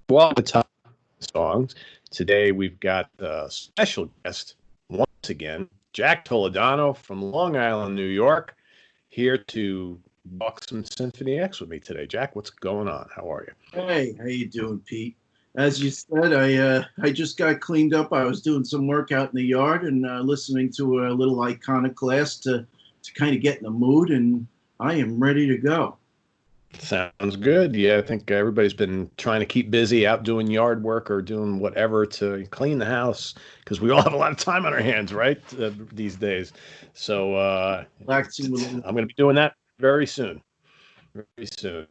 Well, the top songs. Today we've got a special guest once again, Jack Toledano from Long Island, New York, here to walk some Symphony X with me today. Jack, what's going on? How are you? Hey, how you doing, Pete? As you said, I just got cleaned up. I was doing some work out in the yard and listening to a little iconoclast to kind of get in the mood, and I am ready to go. Sounds good. Yeah, I think everybody's been trying to keep busy out doing yard work or doing whatever to clean the house because we all have a lot of time on our hands, right? These days. So Relaxing with a little. I'm going to be doing that very soon. Very soon.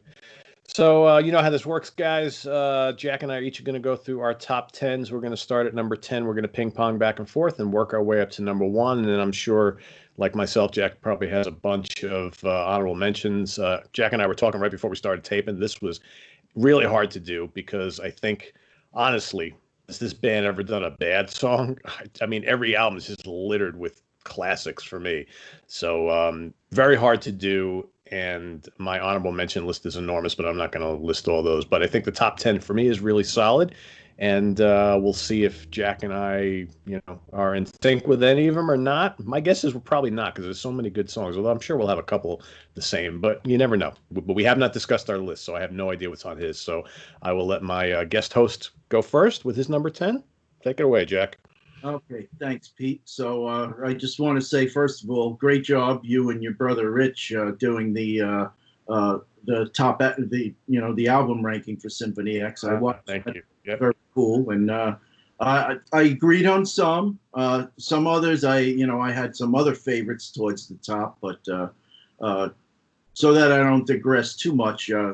So, you know how this works, guys. Jack and I are each going to go through our top tens. We're going to start at number 10. We're going to ping pong back and forth and work our way up to number one. And then I'm sure, like myself, Jack probably has a bunch of honorable mentions. Jack and I were talking right before we started taping. This was really hard to do because I think, honestly, has this band ever done a bad song? I mean, every album is just littered with classics for me. So, very hard to do. And my honorable mention list is enormous, but I'm not going to list all those. But I think the top 10 for me is really solid. And we'll see if Jack and I, are in sync with any of them or not. My guess is we're probably not because there's so many good songs. Although I'm sure we'll have a couple the same, but you never know. But we have not discussed our list, so I have no idea what's on his. So I will let my guest host go first with his number 10. Take it away, Jack. Okay, thanks, Pete. So I just want to say, first of all, great job, you and your brother Rich, doing the top the album ranking for Symphony X. I watched. Thank you. Yep. Very cool. And I agreed on some. Some others, I had some other favorites towards the top, but so that I don't digress too much. I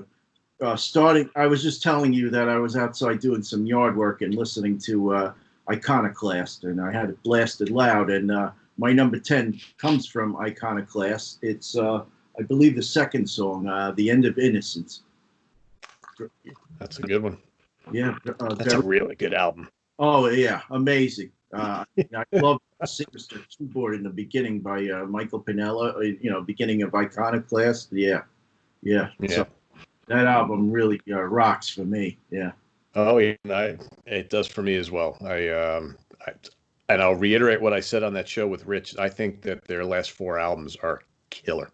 was just telling you that I was outside doing some yard work and listening to Iconoclast, and I had it blasted loud. And my number 10 comes from Iconoclast. It's, I believe, the second song, "The End of Innocence." That's a good one. Yeah, That's a really good album. oh yeah, amazing. I love Sinister Keyboard in the beginning by Michael Pinella. Beginning of Iconoclast. Yeah, yeah. Yeah. So that album really rocks for me. Yeah. Oh, yeah, it does for me as well. And I'll reiterate what I said on that show with Rich. I think that their last four albums are killer.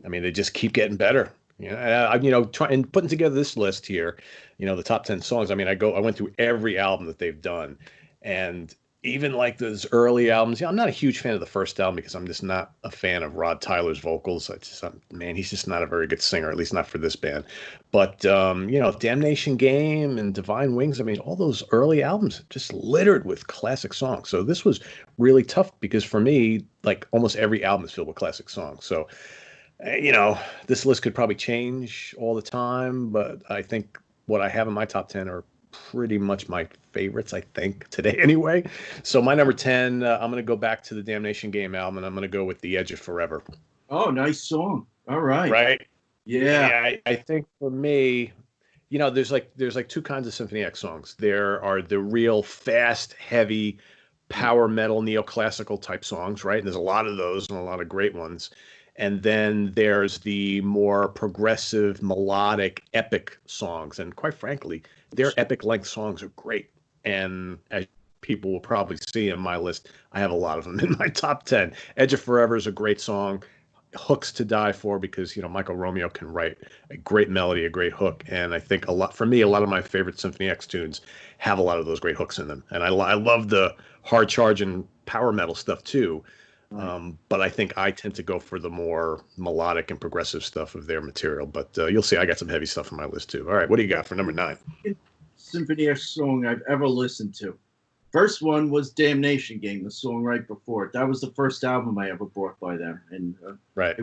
I mean, they just keep getting better. Trying putting together this list here, the top 10 songs. I mean, I went through every album that they've done, and even like those early albums. I'm not a huge fan of the first album because I'm just not a fan of Rod Tyler's vocals. Man, he's just not a very good singer, at least not for this band. But Damnation Game and Divine Wings. I mean, all those early albums just littered with classic songs. So this was really tough because for me, like almost every album is filled with classic songs. So this list could probably change all the time, but I think what I have in my top 10 are pretty much my favorites, I think, today anyway. So my number 10, I'm going to go back to the Damnation Game album, and I'm going to go with The Edge of Forever. Oh, nice song. All right. Right? Yeah. Yeah, I think for me, there's like two kinds of Symphony X songs. There are the real fast, heavy, power metal, neoclassical type songs, right? And there's a lot of those and a lot of great ones. And then there's the more progressive, melodic, epic songs. And quite frankly, their epic length songs are great. And as people will probably see in my list, I have a lot of them in my top 10. Edge of Forever is a great song. Hooks to die for because, Michael Romeo can write a great melody, a great hook. And I think a lot of my favorite Symphony X tunes have a lot of those great hooks in them. And I love the hard charge and power metal stuff too. But I think I tend to go for the more melodic and progressive stuff of their material. But you'll see, I got some heavy stuff on my list too. All right, what do you got for number 9? Symphony X song I've ever listened to. First one was Damnation Game, the song right before it. That was the first album I ever bought by them. And right.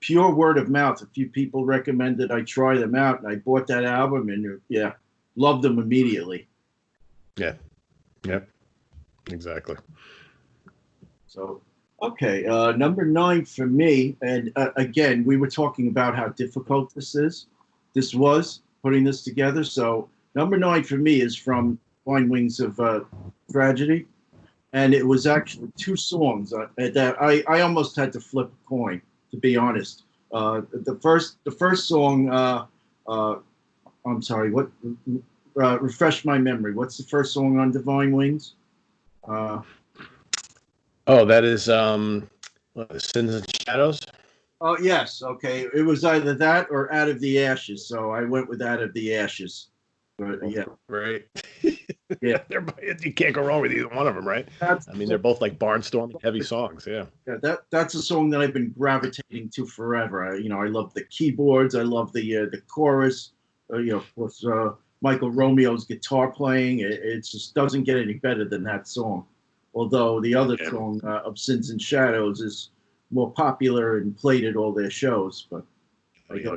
Pure word of mouth. A few people recommended I try them out, and I bought that album, and loved them immediately. Yeah. Yep. Exactly. So, okay, number 9 for me, and again, we were talking about how difficult this was, putting this together. So, number 9 for me is from Flying Wings of Tragedy, and it was actually two songs that I almost had to flip a coin, to be honest. The first song, I'm sorry. What? Refresh my memory. What's the first song on Divine Wings? Oh, that is Sins and Shadows. Oh yes, okay. It was either that or Out of the Ashes. So I went with Out of the Ashes. But yeah, Right. yeah. You can't go wrong with either one of them, right? That's I mean, they're both like barnstorming heavy songs. Yeah. yeah, that's a song that I've been gravitating to forever. I love the keyboards. I love the chorus. Of course, Michael Romeo's guitar playing. It just doesn't get any better than that song. Although the other song of Sins and Shadows is more popular and played at all their shows, but I go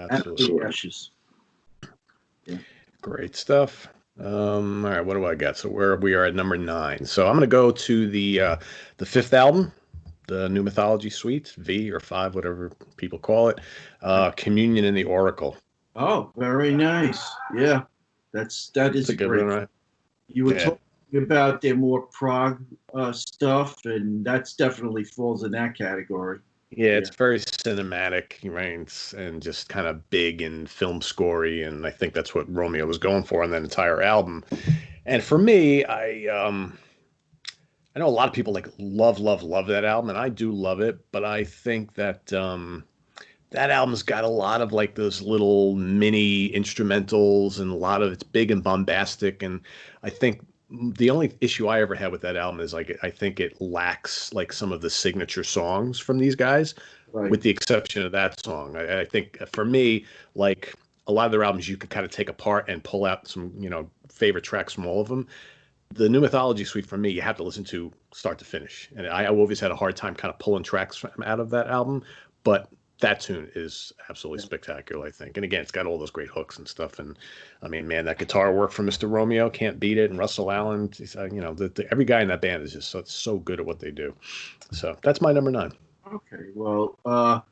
absolutely Ashes. Yeah. Great stuff. All right, what do I got? So we are at number 9. So I'm going to go to the fifth album, the New Mythology Suite, V or 5, whatever people call it. Communion in the Oracle. Oh, very nice. Yeah, that is a good great. one, right? You were talking about their more prog stuff, and that's definitely falls in that category. Yeah, it's very cinematic, right? And just kind of big and film scorey, and I think that's what Romeo was going for on that entire album. And for me, I know a lot of people like love that album, and I do love it, but I think that that album's got a lot of like those little mini instrumentals, and a lot of it's big and bombastic, and I think the only issue I ever had with that album is like I think it lacks like some of the signature songs from these guys, Right. with the exception of that song. I think for me, like a lot of their albums, you could kind of take apart and pull out some favorite tracks from all of them. The New Mythology Suite for me, you have to listen to start to finish, and I always had a hard time kind of pulling tracks out of that album, but that tune is absolutely spectacular, I think. And again, it's got all those great hooks and stuff. And I mean, man, that guitar work from Mr. Romeo, can't beat it. And Russell Allen, every guy in that band is just so good at what they do. So that's my number 9. Okay, well,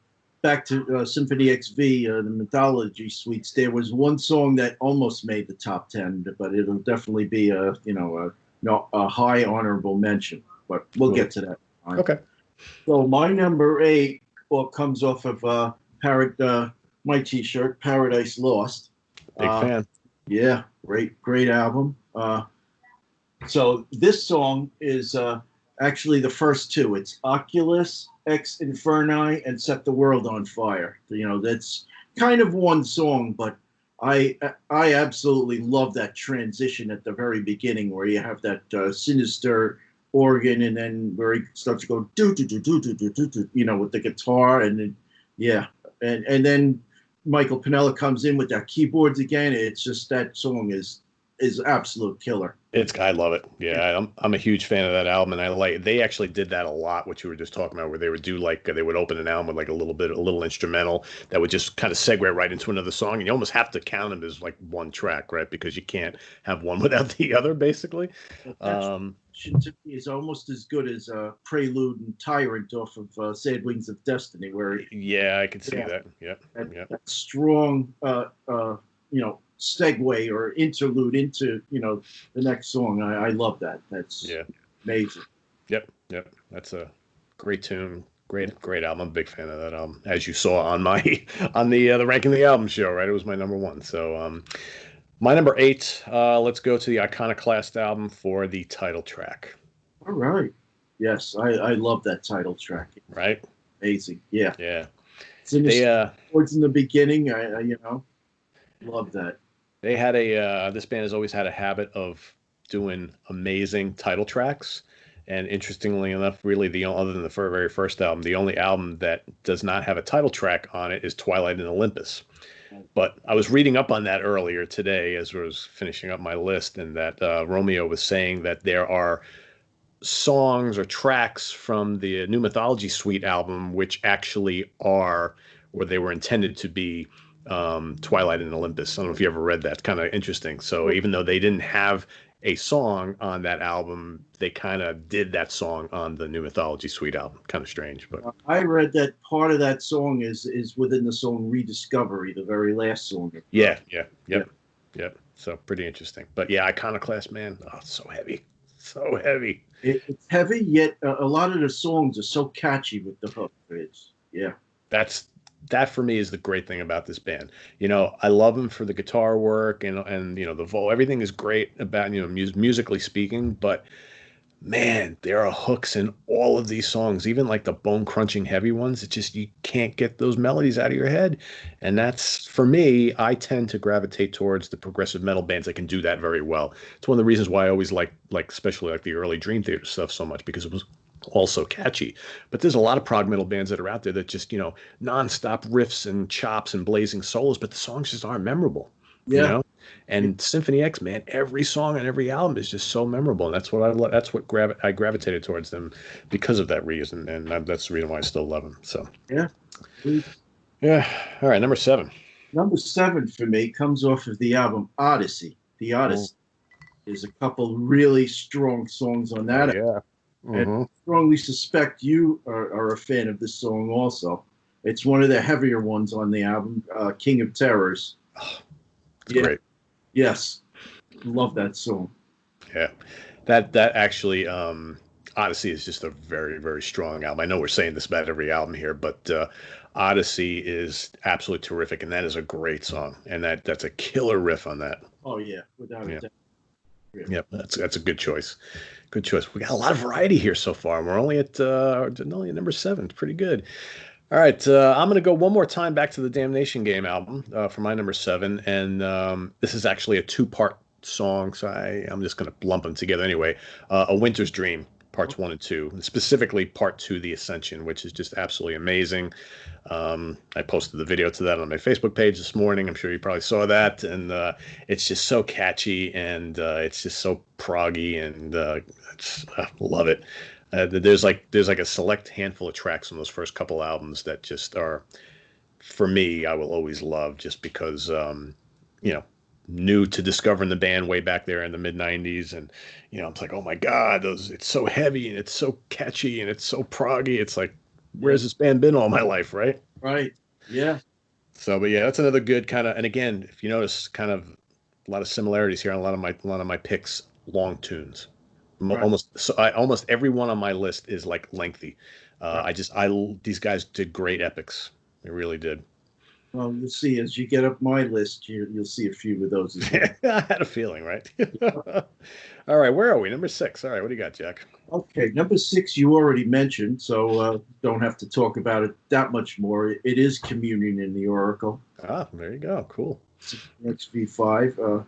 back to Symphony XV, the Mythology Suites. There was one song that almost made the top 10, but it'll definitely be a high honorable mention. But we'll get to that. Okay. So my number 8 comes off of my T-shirt, Paradise Lost. Big fan. Yeah, great album. So this song is actually the first 2. It's Oculus, Ex Inferni, and Set the World on Fire. That's kind of one song, but I absolutely love that transition at the very beginning where you have that sinister organ, and then where he starts to go do do do do do do do do, with the guitar, and then, and then Michael Piniella comes in with that keyboards again. It's just that song is absolute killer. I love it. Yeah, I'm a huge fan of that album, and they actually did that a lot. What you were just talking about, where they would do they would open an album with like a little instrumental that would just kind of segue right into another song, and you almost have to count them as like one track, right? Because you can't have one without the other, basically. To me is almost as good as Prelude and Tyrant off of Sad Wings of Destiny, where I can see that. That strong segue or interlude into the next song. I love that. That's amazing. Yep. That's a great tune. Great album. I'm a big fan of that album, as you saw on the ranking the album show. Right, it was my number 1. So my number 8. Let's go to the Iconoclast album for the title track. All right. Yes, I love that title track. Right. Amazing. Yeah. It's towards in the beginning. I love that. They had this band has always had a habit of doing amazing title tracks. And interestingly enough, really, other than the very first album, the only album that does not have a title track on it is Twilight in Olympus. But I was reading up on that earlier today as I was finishing up my list, and that Romeo was saying that there are songs or tracks from the New Mythology Suite album which actually are, or they were intended to be, Twilight in Olympus. I don't know if you ever read that. It's kind of interesting. So even though they didn't have a song on that album, they kind of did that song on the New Mythology Suite album. Kind of strange, but I read that part of that song is within the song Rediscovery, the very last song. Yep. So pretty interesting. But yeah, Iconoclast, man, it's so heavy. It's heavy, yet a lot of the songs are so catchy with the hook. that for me is the great thing about this band. I love them for the guitar work and the everything is great about musically speaking, but man, there are hooks in all of these songs, even like the bone crunching heavy ones. It just, you can't get those melodies out of your head. And that's for me, I tend to gravitate towards the progressive metal bands that can do that very well. It's one of the reasons why I always like especially like the early Dream Theater stuff so much, because it was also catchy. But there's a lot of prog metal bands that are out there that just, nonstop riffs and chops and blazing solos, but the songs just aren't memorable, you Yeah. know? And Symphony X, man, every song on every album is just so memorable, and that's what that's what I gravitated towards them because of that reason, and that's the reason why I still love them. So Yeah. yeah, all right, number 7. Number 7 for me comes off of the album Odyssey. The Oh, Odyssey. There's a couple really strong songs on oh that. yeah. And Hmm. I strongly suspect you are a fan of this song also. It's one of the heavier ones on the album, King of Terrors. Oh, it's Yeah, great. yes. Love that song. Yeah, that actually, Odyssey is just a very very strong album. I know we're saying this about every album here, but Odyssey is absolutely terrific, and that is a great song, and that's a killer riff on that. Oh, yeah, without a Yeah. doubt. Yep, that's a good choice. Good choice. We got a lot of variety here so far. We're only at number 7. It's pretty good. All right, I'm gonna go one more time back to the Damnation Game album for my number 7, and this is actually a two-part song, so I'm just gonna lump them together anyway. A Winter's Dream, parts 1 and 2, and specifically part 2, The Ascension, which is just absolutely amazing. I posted the video to that on my Facebook page this morning. I'm sure you probably saw that, and it's just so catchy, and it's just so proggy, and I love it. There's like a select handful of tracks on those first couple albums that just are, for me, I will always love, just because you know new to discovering the band way back there in the mid 90s, and it's like, oh my god, those it's so heavy and it's so catchy and it's so proggy. It's like, Yeah, where's this band been all my life, right? right. Yeah, So, but yeah, that's another good kind of, and again, if you notice, kind of a lot of similarities here on a lot of my picks, long tunes. right, Almost every one on my list is like lengthy. right. These guys did great epics. They really did. Well, you'll see as you get up my list, you'll see a few of those as well. I had a feeling, right? All right, where are we? Number 6. All right, what do you got, Jack? Okay, number 6 you already mentioned, so don't have to talk about it that much more. It is Communion in the Oracle. Ah, there you go. Cool. XV5.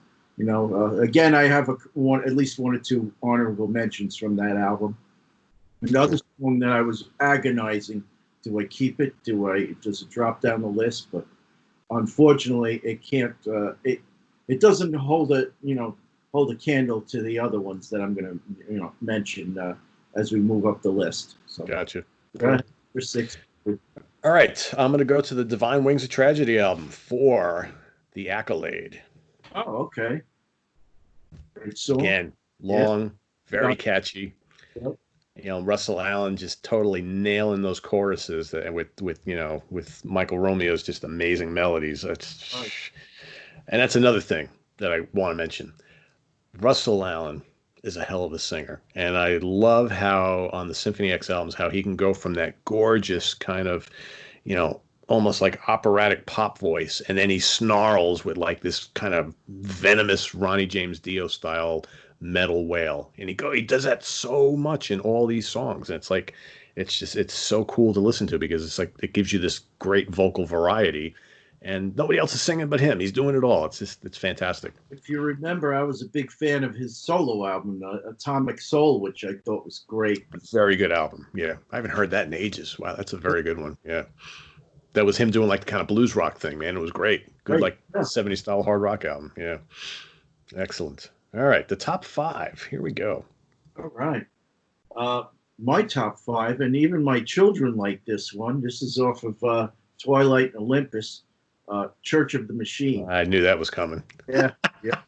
Again, I have at least one or two honorable mentions from that album. Another song that I was agonizing: do I keep it? Does it drop down the list? But unfortunately, it can't. It doesn't hold a candle to the other ones that I'm going to mention as we move up the list. So Gotcha. Cool. number 6. All right, I'm gonna go to the Divine Wings of Tragedy album for The Accolade. Oh, okay. Great song. Again, Yeah. long, very catchy. Yep. Russell Allen just totally nailing those choruses, and with Michael Romeo's just amazing melodies. Right. And that's another thing that I want to mention. Russell Allen is a hell of a singer, and I love how on the Symphony X albums how he can go from that gorgeous kind of, almost like operatic pop voice, and then he snarls with like this kind of venomous Ronnie James Dio style metal wail, and he does that so much in all these songs, and it's so cool to listen to, because it's like it gives you this great vocal variety, and nobody else is singing but him. He's doing it all. It's fantastic. If you remember, I was a big fan of his solo album, Atomic Soul, which I thought was great. Very good album. Yeah, I haven't heard that in ages. Wow, that's a very good one. Yeah, that was him doing like the kind of blues rock thing, man. It was great. Good, Right. like Yeah. 70s style hard rock album. Yeah, excellent. All right, the top 5. Here we go. All right. Uh, my top 5, and even my children like this one. This is off of Twilight and Olympus, Church of the Machine. I knew that was coming. Yeah, yeah.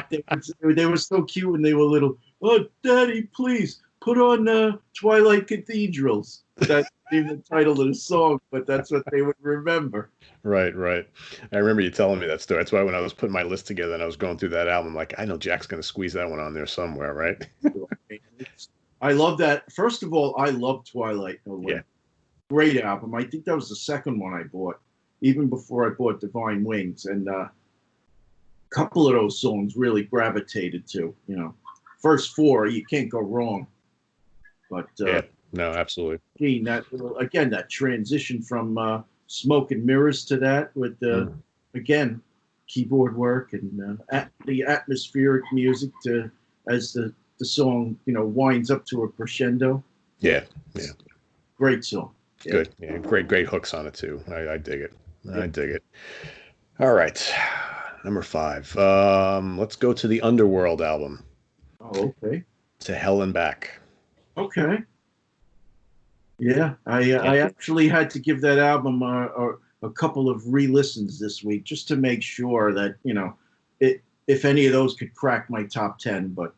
They were so cute when they were little. Oh, Daddy, please put on Twilight Cathedrals. That's even the title of the song, but that's what they would remember. Right, right. I remember you telling me that story. That's why when I was putting my list together and I was going through that album, I'm like, I know Jack's going to squeeze that one on there somewhere, right? I love that. First of all, I love Twilight and Yeah. Olympus. Great album. I think that was the second one I bought, even before I bought Divine Wings. And a couple of those songs really gravitated to. First four, you can't go wrong. But Yeah, no, absolutely. Gene, that transition from Smoke and Mirrors to that with again keyboard work and the atmospheric music to as the song winds up to a crescendo. Yeah, yeah. Great song. Yeah. Good. Yeah, great hooks on it too. I dig it. I dig it. All right, number 5. Let's go to the Underworld album. Oh, okay. To Hell and Back. Okay. Yeah, I actually had to give that album a couple of re-listens this week just to make sure that if any of those could crack my top 10. But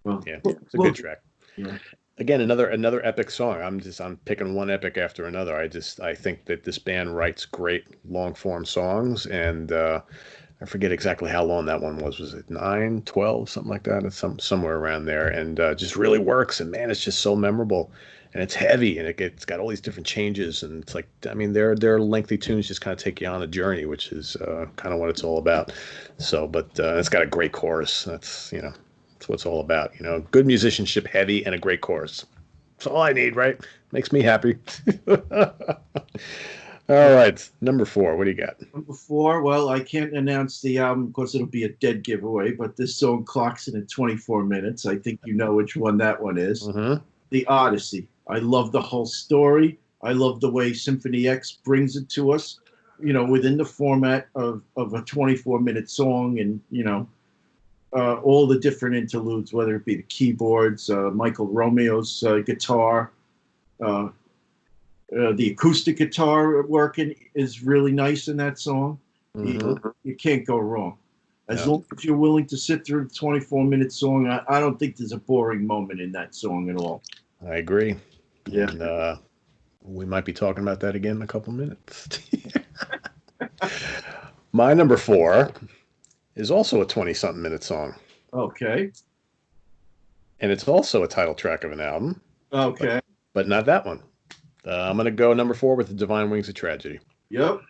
well, yeah, it's a good track. Yeah. Again, another epic song. I'm picking one epic after another. I think that this band writes great long form songs, and I forget exactly how long that one was. Was it 9, 12, something like that? It's somewhere around there, and just really works. And man, it's just so memorable, and it's heavy, and it's got all these different changes, and it's like, I mean, their lengthy tunes just kind of take you on a journey, which is kind of what it's all about. So, but it's got a great chorus. That's what it's all about. Good musicianship, heavy, and a great chorus. That's all I need, right? Makes me happy. All right, number 4. What do you got? Number 4. Well, I can't announce the album because it'll be a dead giveaway. But this song clocks in at 24 minutes. I think you know which one that one is. Mm-hmm. The Odyssey. I love the whole story. I love the way Symphony X brings it to us. Within the format of a 24-minute song, and all the different interludes, whether it be the keyboards, Michael Romeo's guitar. The acoustic guitar working is really nice in that song. Mm-hmm. You can't go wrong. As long as you're willing to sit through the 24-minute song, I don't think there's a boring moment in that song at all. I agree. Yeah. And, we might be talking about that again in a couple minutes. My number 4 is also a 20-something minute song. Okay. And it's also a title track of an album. Okay. But not that one. I'm going to go number 4 with The Divine Wings of Tragedy. Yep.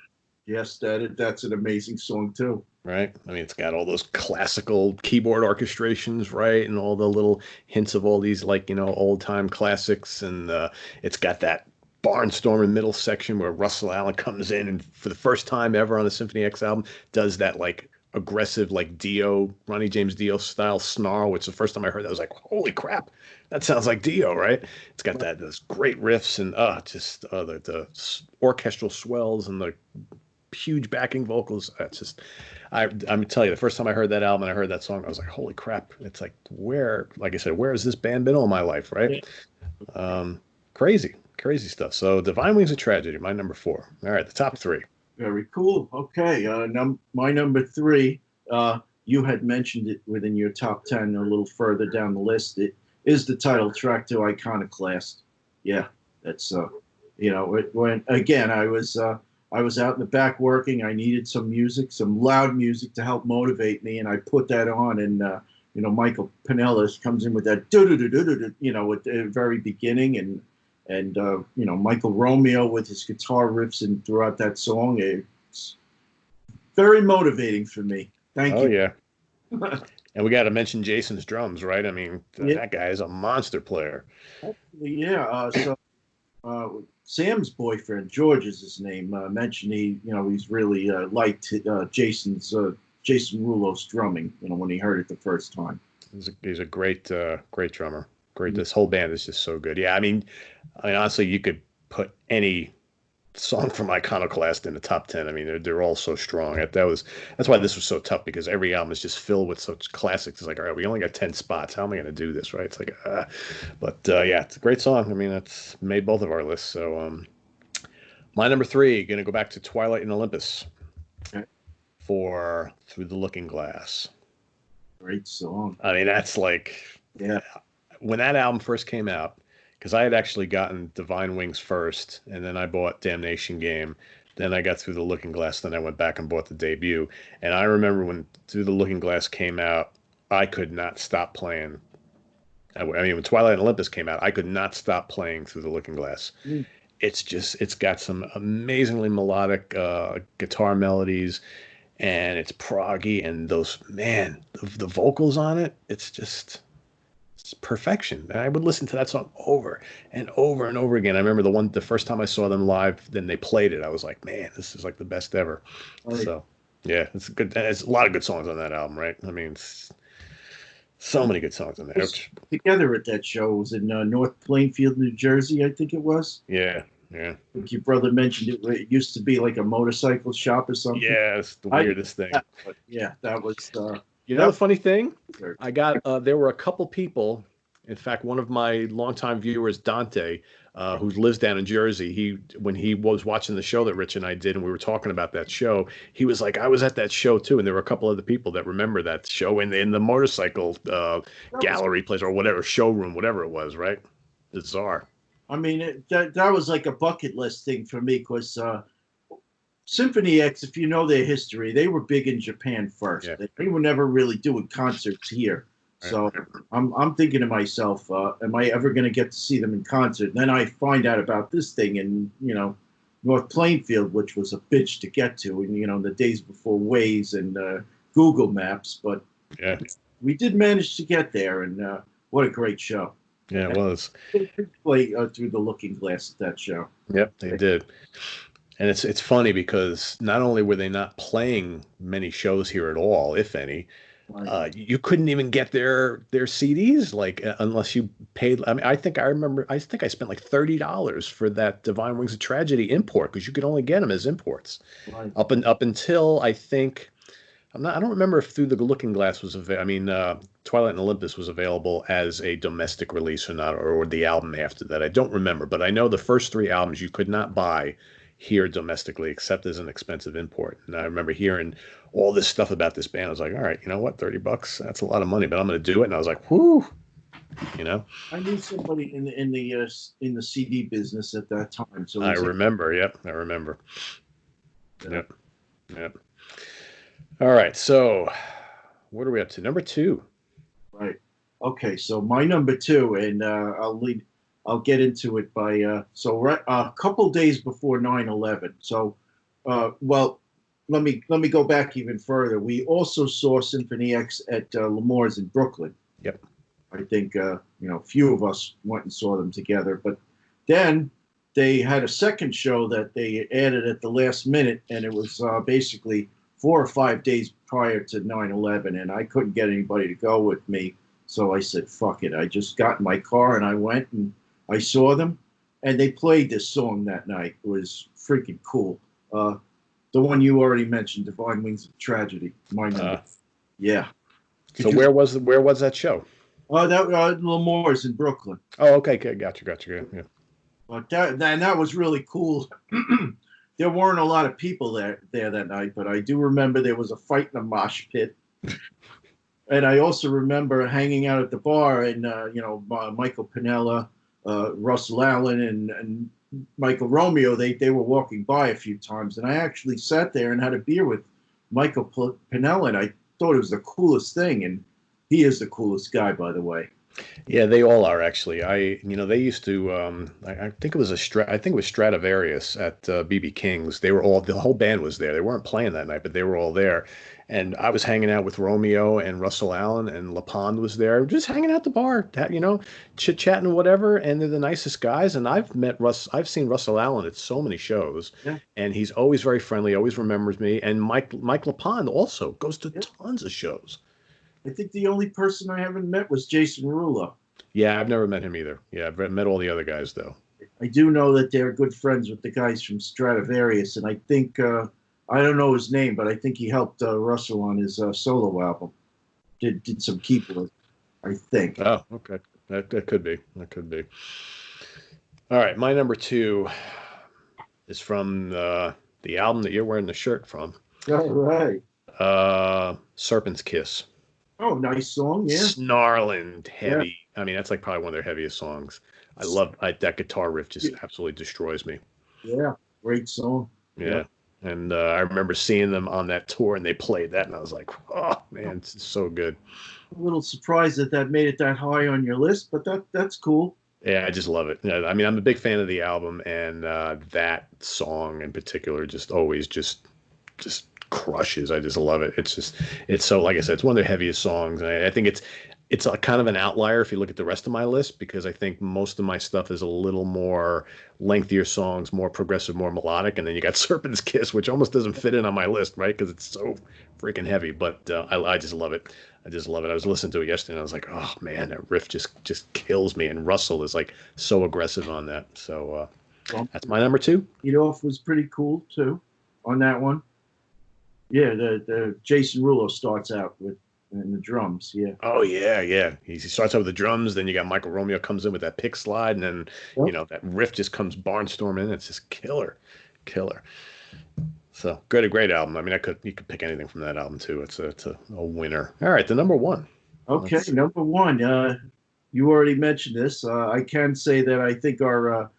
Yes, that's an amazing song too. Right? I mean, it's got all those classical keyboard orchestrations, right? And all the little hints of all these, old-time classics. And it's got that barnstorming middle section where Russell Allen comes in and for the first time ever on a Symphony X album does that, aggressive, Dio, Ronnie James Dio style snarl, which the first time I heard that I was like, holy crap, that sounds like Dio, right? It's got those great riffs and the orchestral swells and the huge backing vocals. It's just, I'm telling you, the first time I heard that album and I heard that song, I was like, holy crap. It's like, like I said, where has this band been all my life, right? Yeah. Crazy stuff. So Divine Wings of Tragedy, my number 4. All right, the top 3. Very cool. Okay, my number 3, you had mentioned it within your top 10 a little further down the list. It is the title track to Iconoclast. Yeah, that's when again I was out in the back working. I needed some music, some loud music to help motivate me, and I put that on. And Michael Pinellas comes in with that at the very beginning, and Michael Romeo with his guitar riffs and throughout that song. It's very motivating for me. Thank you. Oh, yeah. And we got to mention Jason's drums, right? I mean, that guy is a monster player. Yeah. Sam's boyfriend, George is his name, mentioned he's really liked Jason Rulo's drumming, when he heard it the first time. He's a great drummer. Great. This whole band is just so good. Yeah, I mean, honestly, you could put any song from Iconoclast in the top 10. I mean, they're all so strong. That's why this was so tough, because every album is just filled with such classics. It's like, all right, we only got 10 spots. How am I going to do this, right? It's like, yeah, it's a great song. I mean, it's made both of our lists. So, my number 3, going to go back to Twilight in Olympus for Through the Looking Glass. Great song. I mean, that's when that album first came out, because I had actually gotten Divine Wings first, and then I bought Damnation Game. Then I got Through the Looking Glass. Then I went back and bought the debut. And I remember when Through the Looking Glass came out, I could not stop playing mean, when Twilight and Olympus came out, I could not stop playing Through the Looking Glass. Mm. It's got some amazingly melodic guitar melodies, and it's proggy, and those, man, the vocals on it, it's perfection. I would listen to that song over and over and over again. I remember the first time I saw them live, then they played it. I was like, man, this is like the best ever. Right. So yeah, it's good. There's a lot of good songs on that album, right? I mean, so many good songs on there. Together at that show. It was in North Plainfield, New Jersey, I think it was. Yeah, yeah. I think your brother mentioned it. It used to be like a motorcycle shop or something. Yeah, it's the weirdest thing. But yeah, that was. You know the funny thing? Sure. I got there were a couple people. In fact, one of my longtime viewers, Dante, who lives down in Jersey, when he was watching the show that Rich and I did, and we were talking about that show, he was like, "I was at that show too," and there were a couple other people that remember that show in the motorcycle gallery place or whatever, showroom, whatever it was, right? Bizarre. I mean, that was like a bucket list thing for me because Symphony X, if you know their history, they were big in Japan first. Yeah. They were never really doing concerts here. So I'm thinking to myself, am I ever going to get to see them in concert? And then I find out about this thing in, North Plainfield, which was a bitch to get to, in the days before Waze and Google Maps. But yeah, we did manage to get there, and what a great show. Yeah, it was. They did play Through the Looking Glass at that show. Yep, they did. And it's funny because not only were they not playing many shows here at all, if any, you couldn't even get their CDs unless you paid. I mean, I think I spent like $30 for that Divine Wings of Tragedy import because you could only get them as imports. Right. Up until I think I don't remember if Through the Looking Glass was available. I mean, Twilight and Olympus was available as a domestic release or not, or the album after that. I don't remember, but I know the first three albums you could not buy here domestically except as an expensive import. And I remember hearing all this stuff about this band. I was like, all right, you know what, $30, that's a lot of money, but I'm going to do it. And I was like, whoo, I knew somebody in the CD business at that time. So I remember. Yep, I remember. Yeah. Yep. All right, so what are we up to? Number 2. Right. Okay, so my number 2, and I'll get into it by a couple days before 9/11. So, well, let me go back even further. We also saw Symphony X at L'Amour's in Brooklyn. Yep. I think a few of us went and saw them together, but then they had a second show that they added at the last minute, and it was basically 4 or 5 days prior to 9/11, and I couldn't get anybody to go with me, so I said, "Fuck it." I just got in my car and I went and I saw them, and they played this song that night. It was freaking cool. The one you already mentioned, "Divine Wings of Tragedy." My number. Yeah. So where was that show? That L'Amour's in Brooklyn. Oh, okay, gotcha. Yeah. But that was really cool. There weren't a lot of people there that night, but I do remember there was a fight in a mosh pit. And I also remember hanging out at the bar, and Michael Piniella, Russell Allen, and Michael Romeo, they were walking by a few times, and I actually sat there and had a beer with Michael Piniella, and I thought it was the coolest thing, and he is the coolest guy, by the way. Yeah, they all are actually. They used to. I think it was Stradivarius at BB King's. The whole band was there. They weren't playing that night, but they were all there. And I was hanging out with Romeo and Russell Allen, and LaPond was there, just hanging out the bar, chit chatting, whatever. And they're the nicest guys. And I've seen Russell Allen at so many shows, yeah. And he's always very friendly, always remembers me. And Mike LaPond also goes to tons of shows. I think the only person I haven't met was Jason Rulo. Yeah, I've never met him either. Yeah, I've met all the other guys, though. I do know that they're good friends with the guys from Stradivarius, and I think, I don't know his name, but I think he helped Russell on his solo album. Did some keyboard, I think. Oh, okay. That could be. That could be. All right, my number 2 is from the album that you're wearing the shirt from. All right. Serpent's Kiss. Oh, nice song, yeah. Snarling, heavy. Yeah. I mean, that's like probably one of their heaviest songs. I love that guitar riff. Just absolutely destroys me. Yeah, great song. Yeah. And I remember seeing them on that tour, and they played that, and I was like, oh man, it's so good. A little surprised that that made it that high on your list, but that's cool. Yeah, I just love it. Yeah, I mean, I'm a big fan of the album, and that song in particular just always just crushes. I just love it. It's so, like I said, it's one of their heaviest songs, and I think it's a kind of an outlier if you look at the rest of my list, because I think most of my stuff is a little more lengthier songs, more progressive, more melodic, and then you got Serpent's Kiss, which almost doesn't fit in on my list, right? Because it's so freaking heavy. But I just love it. I just love it. I was listening to it yesterday, and I was like, oh man, that riff just kills me. And Russell is like so aggressive on that. So Well, that's my number two. Eat Off was pretty cool too on that one. Yeah, the Jason Rulo starts out with and the drums. Yeah. Oh yeah, yeah. He starts out with the drums, then you got Michael Romeo comes in with that pick slide, and then that riff just comes barnstorming. It's just killer, killer. So great album. I mean, you could pick anything from that album too. It's a winner. All right, the number one. Okay, number one. You already mentioned this. I can say that I think our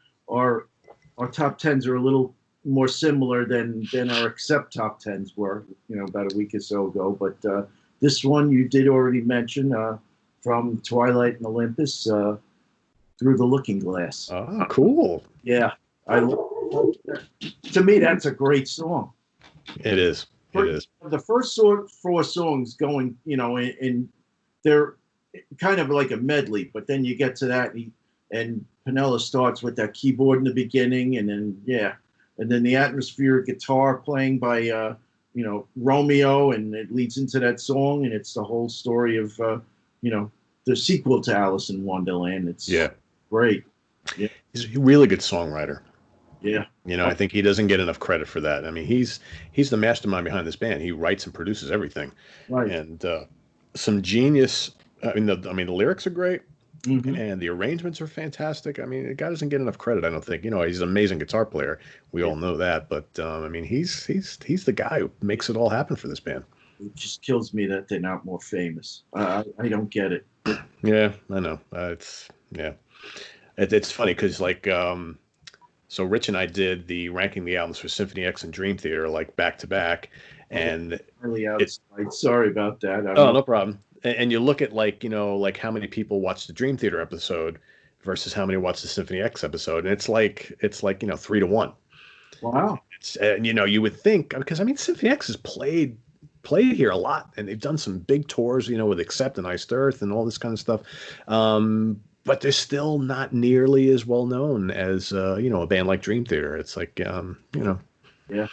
top tens are a little more similar than our accept top tens were. About a week or so ago. But this one you did already mention from Twilight and Olympus, Through the Looking Glass. Oh, cool. Yeah, to me that's a great song. It is. It is. The first four songs going, in they're kind of like a medley, but then you get to that, and Pinella starts with that keyboard in the beginning, and then the atmospheric guitar playing by Romeo, and it leads into that song, and it's the whole story of the sequel to Alice in Wonderland. It's great. Yeah. He's a really good songwriter. Yeah. I think he doesn't get enough credit for that. I mean, he's the mastermind behind this band. He writes and produces everything. Right. And some genius. I mean, the lyrics are great, Mm-hmm. and the arrangements are fantastic. I mean, the guy doesn't get enough credit, I don't think. He's an amazing guitar player. We all know that, but I mean, he's the guy who makes it all happen for this band. It just kills me that they're not more famous. I don't get it. Yeah, I know. It's funny because so Rich and I did the ranking the albums for Symphony X and Dream Theater like back to back, and Really outside. Sorry about that. no problem. And you look at like how many people watch the Dream Theater episode versus how many watch the Symphony X episode, and it's like 3-1. Wow. And you would think, because I mean Symphony X has played here a lot, and they've done some big tours, with Accept and Iced Earth and all this kind of stuff. But they're still not nearly as well known as a band like Dream Theater. It's like Yeah.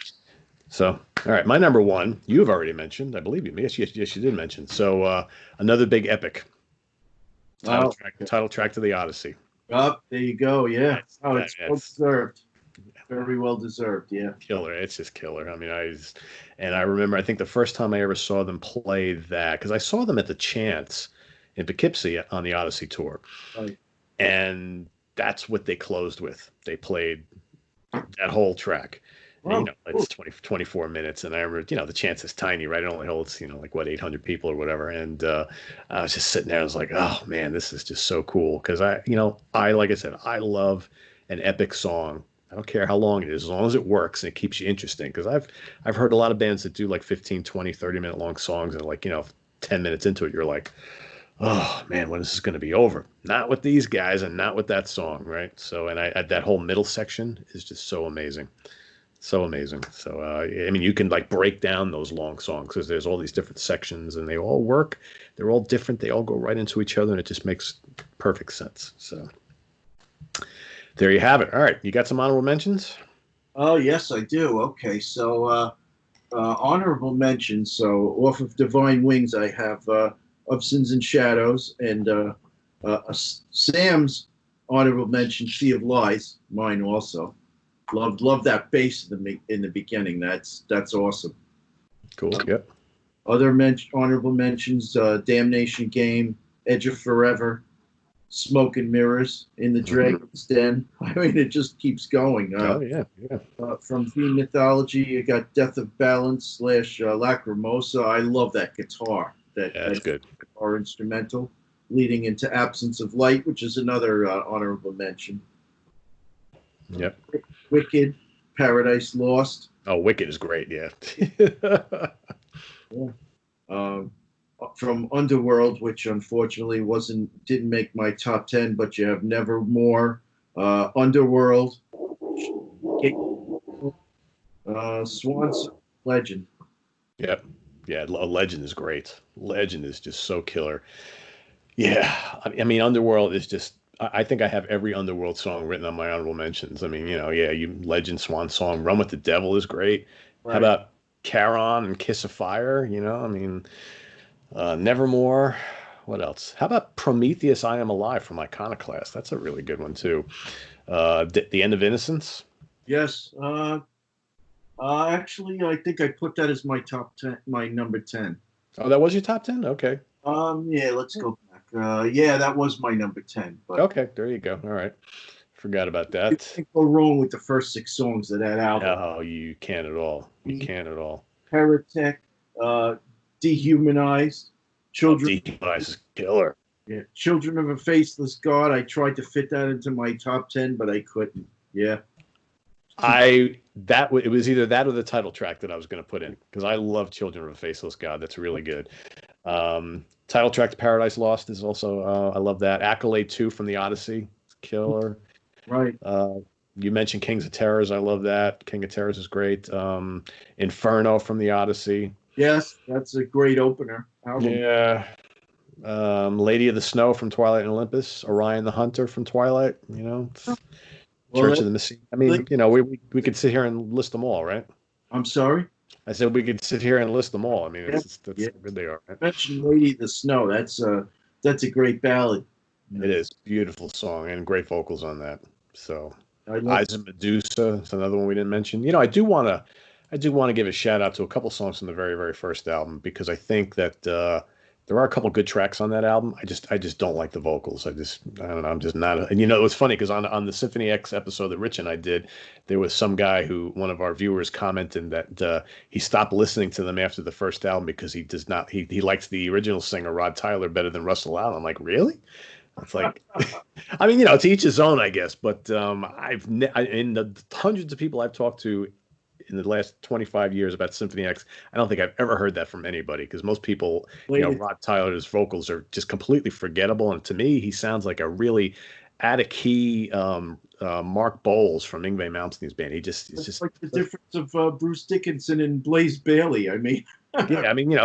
So, all right, my number one, you've already mentioned, I believe you. Yes, you did mention. So, another big epic. Title track to the Odyssey. Oh, there you go. Yeah. It's well deserved. Very well deserved. Yeah. Killer. It's just killer. I mean, I remember, I think the first time I ever saw them play that, because I saw them at the Chance in Poughkeepsie on the Odyssey tour. Right. And that's what they closed with. They played that whole track. Wow. It's 24 minutes. And I remember, the Chance is tiny, right? It only holds, 800 people or whatever. And I was just sitting there. I was like, oh, man, this is just so cool. Because like I said, I love an epic song. I don't care how long it is, as long as it works and it keeps you interesting. Because I've heard a lot of bands that do like 15, 20, 30-minute long songs, and 10 minutes into it, you're like, oh man, when is this going to be over? Not with these guys, and not with that song, right? So, and that whole middle section is just so amazing. So amazing. So, I mean, you can break down those long songs because there's all these different sections and they all work. They're all different. They all go right into each other, and it just makes perfect sense. So there you have it. All right. You got some honorable mentions? Oh, yes, I do. Okay. So, honorable mentions. So off of Divine Wings, I have Of Sins and Shadows, and Sam's honorable mention, Sea of Lies, mine also. Love that bass in the beginning. That's awesome. Cool. Yep. Other honorable mentions: Damnation Game, Edge of Forever, Smoke and Mirrors, In the Dragon's Den. I mean, it just keeps going. Oh yeah. From Theme Mythology, you got Death of Balance / Lacrimosa. I love that guitar. That's good. Guitar instrumental, leading into Absence of Light, which is another honorable mention. Yep. Wicked, Paradise Lost, Oh, Wicked is great. Yeah. Yeah. Um, from Underworld, which unfortunately didn't make my top 10, but you have Nevermore, Underworld, Swan Song, Legend. Yep. Yeah. Legend is great. Legend is just so killer. Yeah. I mean, Underworld is just. I think I have every Underworld song written on my honorable mentions. I mean, yeah, you Legend, Swan Song, Run with the Devil is great. How Right. about Charon and Kiss of Fire? I mean, Nevermore. What else? How about Prometheus, I Am Alive from Iconoclast? That's a really good one too. The End of Innocence. Yes. Actually, I think I put that as my top 10, my number 10. Oh, that was your top 10? Okay. Yeah, let's go back. Yeah, that was my number 10. But Okay, there you go. All right. Forgot about you that. can't go wrong with the first six songs of that album. No, you can't at all. You can't at all. Heretic, uh, Dehumanized, Oh, Children. Dehumanized is killer. Yeah, Children of a Faceless God. I tried to fit that into my top 10, but I couldn't. Yeah. It was either that or the title track that I was going to put in because I love Children of a Faceless God. That's really good. Title track to Paradise Lost is also I love that. Accolade 2 from the Odyssey, it's killer. Right. You mentioned Kings of Terrors. I love that. King of Terrors is great. Inferno from the Odyssey. Yes, that's a great opener album. Yeah. Lady of the Snow from Twilight and Olympus. Orion the Hunter from Twilight. Well, Church of the Messiah. I mean, we could sit here and list them all, right? I'm sorry. I said we could sit here and list them all. I mean, Yeah, that's yeah. how good they are. Right? Mention Lady of the Snow. That's a great ballad. It is beautiful song and great vocals on that. So, I love. Eyes of Medusa. It's another one we didn't mention. I do want to give a shout out to a couple songs from the very, very first album because I think that there are a couple good tracks on that album. I just don't like the vocals. I don't know. I'm just not. And it was funny because on the Symphony X episode that Rich and I did, there was some guy one of our viewers commented that he stopped listening to them after the first album because he does not. He likes the original singer Rod Tyler better than Russell Allen. I'm like, really? It's like, I mean, to each his own, I guess. But in the hundreds of people I've talked to in the last 25 years about Symphony X, I don't think I've ever heard that from anybody because most people, Rod Tyler's vocals are just completely forgettable. And to me, he sounds like a really out of key Mark Bowles from Yngwie Malmsteen's band. It's just like the difference of Bruce Dickinson and Blaze Bailey. I mean, yeah, I mean,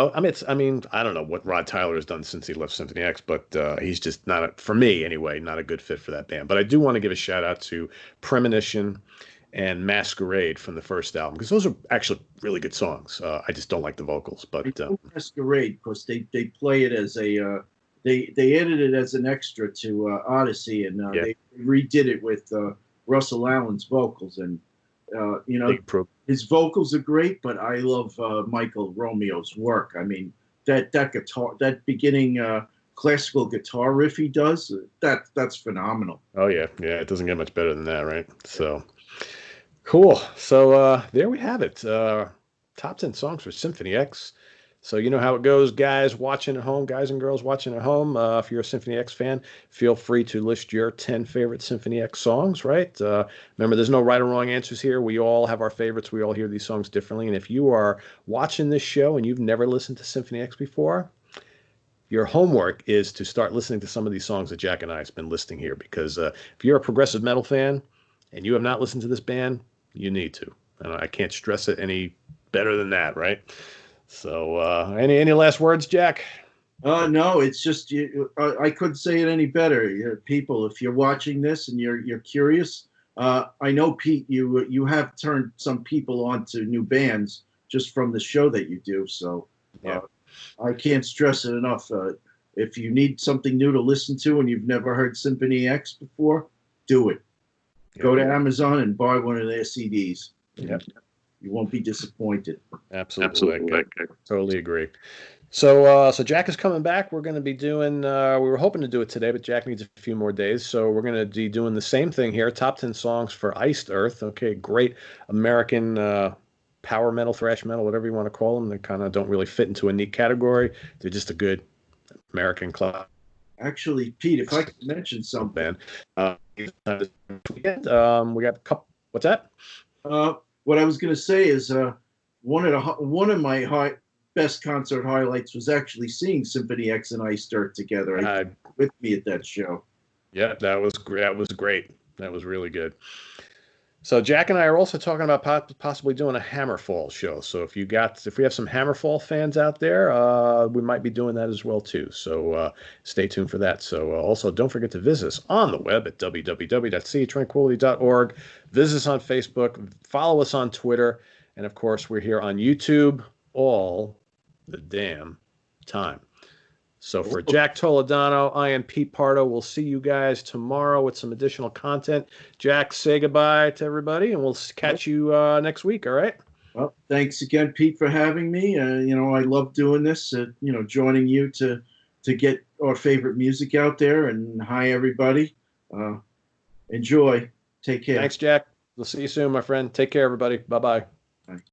I don't know what Rod Tyler has done since he left Symphony X, but he's just not, for me anyway, not a good fit for that band. But I do want to give a shout out to Premonition and Masquerade from the first album because those are actually really good songs. I just don't like the vocals, but Masquerade because they play it as they edited it as an extra to Odyssey and they redid it with Russell Allen's vocals and his vocals are great, but I love Michael Romeo's work. I mean that guitar, that beginning classical guitar riff he does, that's phenomenal. Oh yeah, it doesn't get much better than that, right? So. Cool. So there we have it. Top 10 songs for Symphony X. So you know how it goes, guys watching at home, guys and girls watching at home. If you're a Symphony X fan, feel free to list your 10 favorite Symphony X songs, right? Remember, there's no right or wrong answers here. We all have our favorites. We all hear these songs differently. And if you are watching this show and you've never listened to Symphony X before, your homework is to start listening to some of these songs that Jack and I have been listing here. Because if you're a progressive metal fan and you have not listened to this band, you need to. And I can't stress it any better than that, right? So, any last words, Jack? No, it's just I couldn't say it any better. People, if you're watching this and you're curious, I know Pete, you have turned some people on to new bands just from the show that you do. So, I can't stress it enough. If you need something new to listen to and you've never heard Symphony X before, do it. Go to Amazon and buy one of their CDs. Yep. You won't be disappointed. Absolutely. I totally agree. So Jack is coming back. We're going to be doing, we were hoping to do it today, but Jack needs a few more days. So we're going to be doing the same thing here. Top 10 songs for Iced Earth. Okay. Great American, power metal, thrash metal, whatever you want to call them. They kind of don't really fit into a neat category. They're just a good American club. Actually, Pete, if I could mention something. We got a couple, what's that? what I was going to say is one of my best concert highlights was actually seeing Symphony X and Ice Dirt together. I Uh, with me at that show. yeah, that was great. That was great. That was really good. So Jack and I are also talking about possibly doing a Hammerfall show. So if we have some Hammerfall fans out there, we might be doing that as well too. So stay tuned for that. So also don't forget to visit us on the web at www.seatranquility.org. Visit us on Facebook. Follow us on Twitter, and of course we're here on YouTube all the damn time. So for Jack Toledano, I am Pete Pardo. We'll see you guys tomorrow with some additional content. Jack, say goodbye to everybody, and we'll catch you next week. All right? Well, thanks again, Pete, for having me. I love doing this. Joining you to get our favorite music out there. And hi, everybody. Enjoy. Take care. Thanks, Jack. We'll see you soon, my friend. Take care, everybody. Bye-bye.